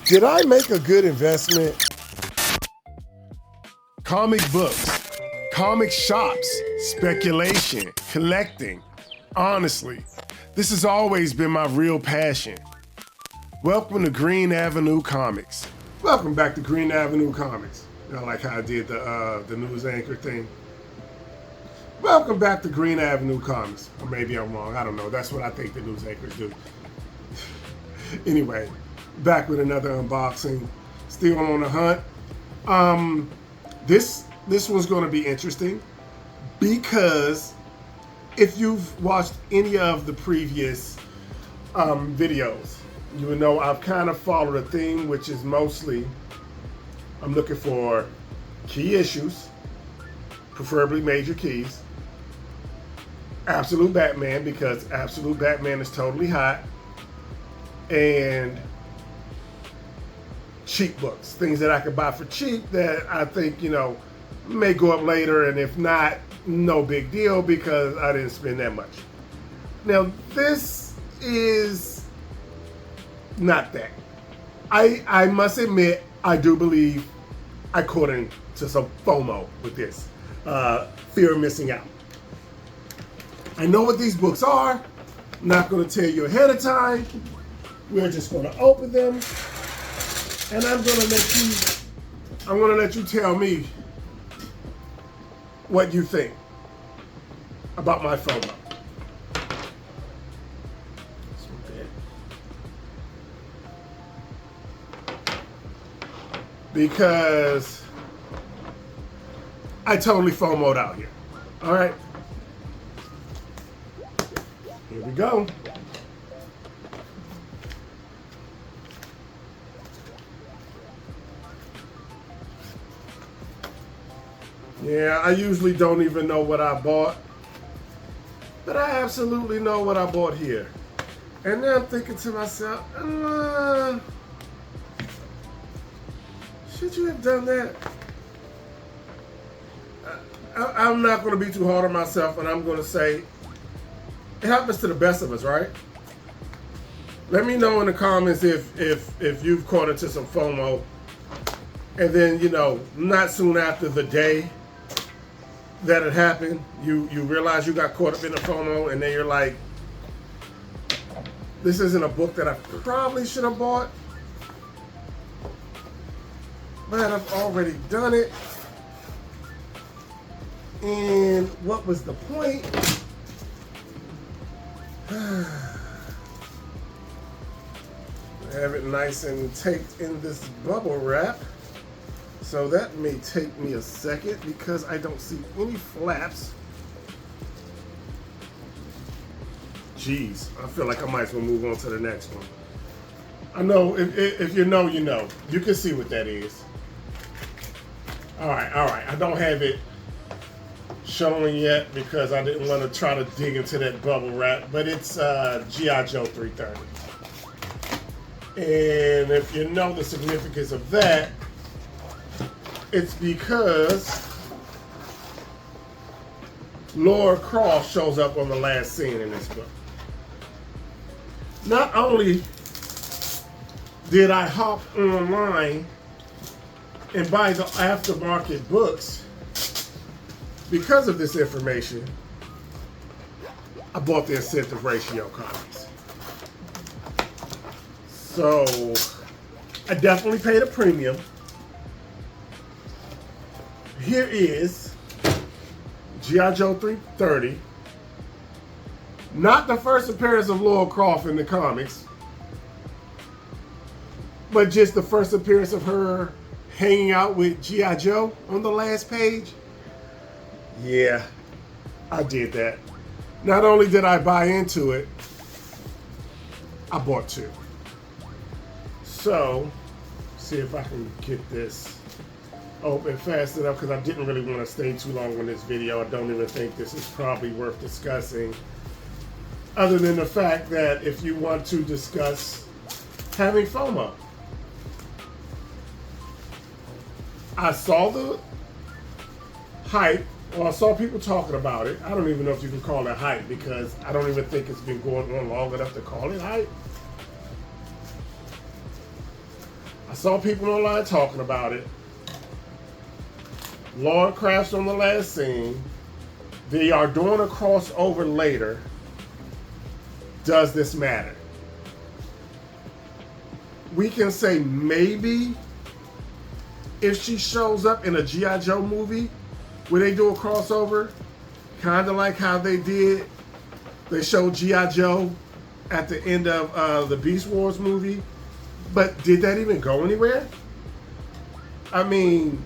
Did I make a good investment? Comic books, comic shops, speculation, collecting. Honestly, this has always been my real passion. Welcome to Green Avenue Comics. Welcome back to Green Avenue Comics. You know, like how I did the news anchor thing. Welcome back to Green Avenue Comics. Or maybe I'm wrong. I don't know. That's what I think the news anchors do. Anyway, back with another unboxing. Still on the hunt. This one's going to be interesting because if you've watched any of the previous videos, you would know I've kind of followed a theme, which is mostly I'm looking for key issues, preferably major keys. Absolute Batman, because Absolute Batman is totally hot. And cheap books, things that I could buy for cheap that I think, you know, may go up later, and if not, no big deal because I didn't spend that much. Now, this is not that. I must admit, I do believe I caught into some FOMO with this. Fear of missing out. I know what these books are. I'm not going to tell you ahead of time. We're just going to open them, and I'm going to let you tell me what you think about my FOMO. Because I totally FOMO'd out here. All right. Here we go. Yeah, I usually don't even know what I bought, but I absolutely know what I bought here. And then I'm thinking to myself, should you have done that? I'm not going to be too hard on myself, and I'm going to say, it happens to the best of us, right? Let me know in the comments if you've caught into some FOMO, and then, you know, not soon after the day that it happened, you realize you got caught up in the FOMO, and then you're like, this isn't a book that I probably should have bought, but I've already done it. And what was the point? I have it nice and taped in this bubble wrap. So that may take me a second because I don't see any flaps. Jeez, I feel like I might as well move on to the next one. I know, if you know, you know. You can see what that is. All right. I don't have it showing yet because I didn't want to try to dig into that bubble wrap, but it's G.I. Joe 330. And if you know the significance of that, it's because Lara Croft shows up on the last scene in this book. Not only did I hop online and buy the aftermarket books because of this information, I bought the incentive ratio copies. So I definitely paid a premium. Here is G.I. Joe 330. Not the first appearance of Lara Croft in the comics, but just the first appearance of her hanging out with G.I. Joe on the last page. Yeah, I did that. Not only did I buy into it, I bought two. So, see if I can get this open fast enough because I didn't really want to stay too long on this video. I don't even think this is probably worth discussing, other than the fact that if you want to discuss having FOMO. I saw the hype, or I saw people talking about it. I don't even know if you can call it hype because I don't even think it's been going on long enough to call it hype. I saw people online talking about it. Lara Croft's on the last scene. They are doing a crossover later. Does this matter? We can say maybe if she shows up in a G.I. Joe movie where they do a crossover, kind of like how they did, they showed G.I. Joe at the end of the Beast Wars movie. But did that even go anywhere? I mean,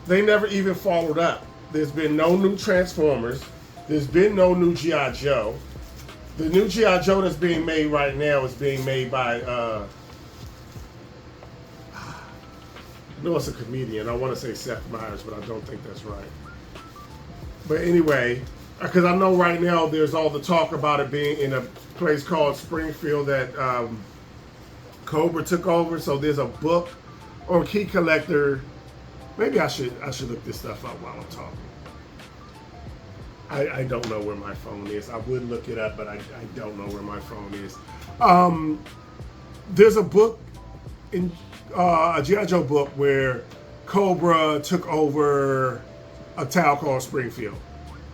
they never even followed up. There's been no new Transformers. There's been no new G.I. Joe. The new G.I. Joe that's being made right now is being made by, I know it's a comedian. I want to say Seth Meyers, but I don't think that's right. But anyway, because I know right now there's all the talk about it being in a place called Springfield that Cobra took over. So there's a book on Key Collector. Maybe I should look this stuff up while I'm talking. I don't know where my phone is. I would look it up, but I don't know where my phone is. There's a book, a G.I. Joe book, where Cobra took over a town called Springfield.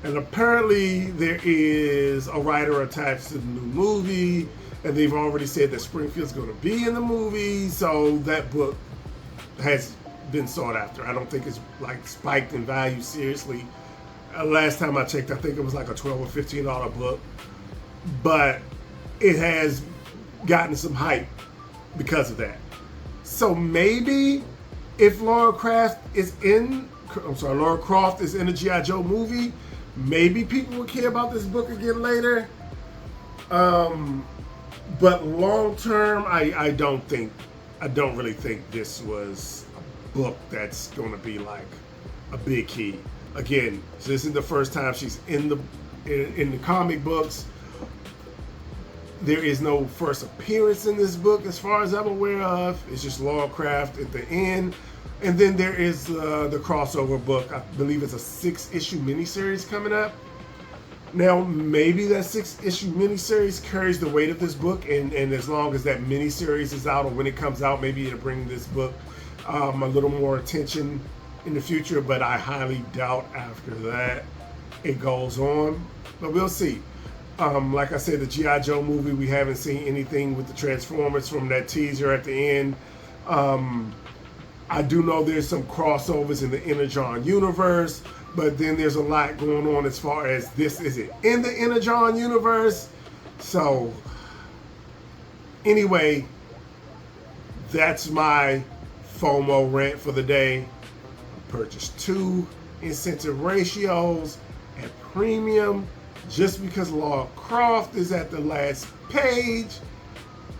And apparently there is a writer attached to the new movie, and they've already said that Springfield's going to be in the movie, so that book has been sought after. I don't think it's like spiked in value seriously. Last time I checked, I think it was like a $12 or $15 book, but it has gotten some hype because of that. So maybe if Lara Croft is in a G.I. Joe movie, maybe people would care about this book again later. But long term, I don't really think this was a book that's going to be like a big key. Again, so this isn't the first time she's in the comic books. There is no first appearance in this book as far as I'm aware of. It's just Lara Croft at the end. And then there is the crossover book. I believe it's a 6-issue miniseries coming up. Now, maybe that 6-issue miniseries carries the weight of this book, and as long as that miniseries is out, or when it comes out, maybe it'll bring this book a little more attention in the future, but I highly doubt after that it goes on. But we'll see. Like I said, the G.I. Joe movie, we haven't seen anything with the Transformers from that teaser at the end. I do know there's some crossovers in the Energon universe, but then there's a lot going on as far as this isn't in the Energon universe. So anyway, that's my FOMO rant for the day. I purchased 2 incentive ratios at premium just because Lara Croft is at the last page.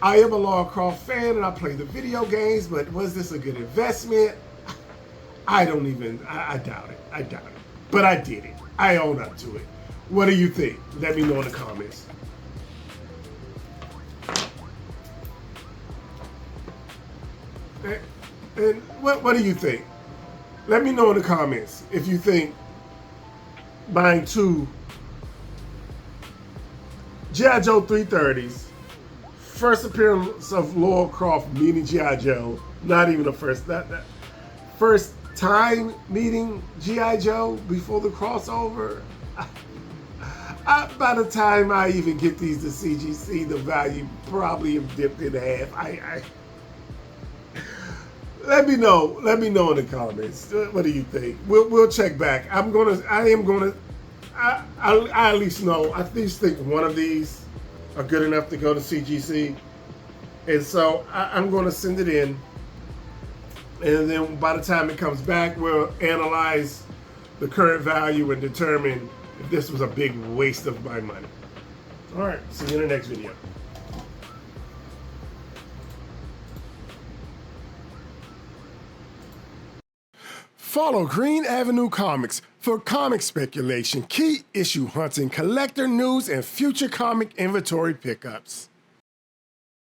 I am a Lara Croft fan and I play the video games, but was this a good investment? I doubt it. I doubt it. But I did it. I own up to it. What do you think? Let me know in the comments. And what do you think? Let me know in the comments if you think buying 2 G.I. Joe 330s, first appearance of Lara Croft meeting G.I. Joe, not even the first time meeting G.I. Joe before the crossover. By the time I even get these to CGC, the value probably have dipped in half. Let me know in the comments. What do you think? We'll check back. I at least know. I at least think one of these are good enough to go to CGC, and so I'm going to send it in. And then by the time it comes back, we'll analyze the current value and determine if this was a big waste of my money. All right, see you in the next video. Follow Green Avenue Comics for comic speculation, key issue hunting, collector news, and future comic inventory pickups.